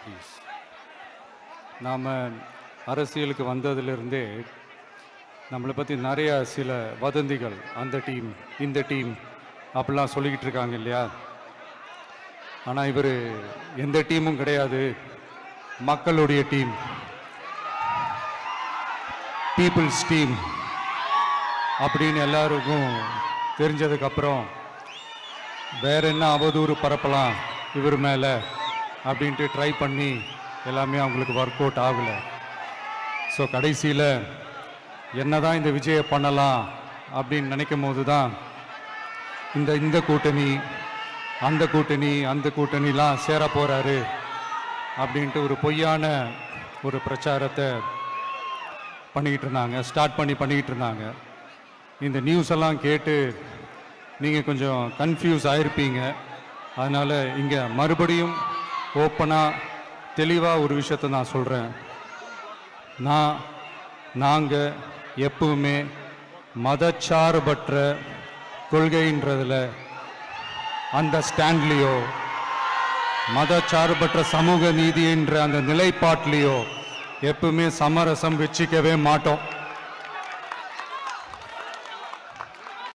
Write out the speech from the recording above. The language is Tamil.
ப்ளீஸ். நாம் அரசியலுக்கு வந்ததிலிருந்தே நம்மளை பற்றி நிறைய சில வதந்திகள், அந்த டீம் இந்த டீம் அப்படிலாம் சொல்லிக்கிட்டு இருக்காங்க இல்லையா? ஆனால் இவர் எந்த டீமும் கிடையாது, மக்களுடைய டீம், பீப்புள்ஸ் டீம் அப்படின்னு எல்லாருக்கும் தெரிஞ்சதுக்கப்புறம் வேற என்ன அவதூறு பரப்பலாம் இவர் மேலே அப்படின்ட்டு ட்ரை பண்ணி எல்லாமே அவங்களுக்கு ஒர்க் அவுட் ஆகலை. ஸோ கடைசியில் என்ன தான் இந்த விஜயை பண்ணலாம் அப்படின்னு நினைக்கும் போது தான் இந்த கூட்டணி அந்த கூட்டணிலாம் சேர போகிறாரு அப்படின்ட்டு ஒரு பொய்யான ஒரு பிரச்சாரத்தை பண்ணிக்கிட்டு இருந்தாங்க. இந்த நியூஸ் எல்லாம் கேட்டு நீங்கள் கொஞ்சம் கன்ஃபியூஸ் ஆகிருப்பீங்க. அதனால் இங்கே மறுபடியும் ஓப்பனாக தெளிவாக ஒரு விஷயத்தை நான் சொல்கிறேன். நாங்கள் எப்பவுமே மதச்சார்பற்ற கொள்கைன்றதில், அந்த ஸ்டாண்ட்லேயோ, மதச்சார்பற்ற சமூக நீதி என்ற அந்த நிலைப்பாட்டிலையோ எப்பவுமே சமரசம் வச்சுக்கவே மாட்டோம்.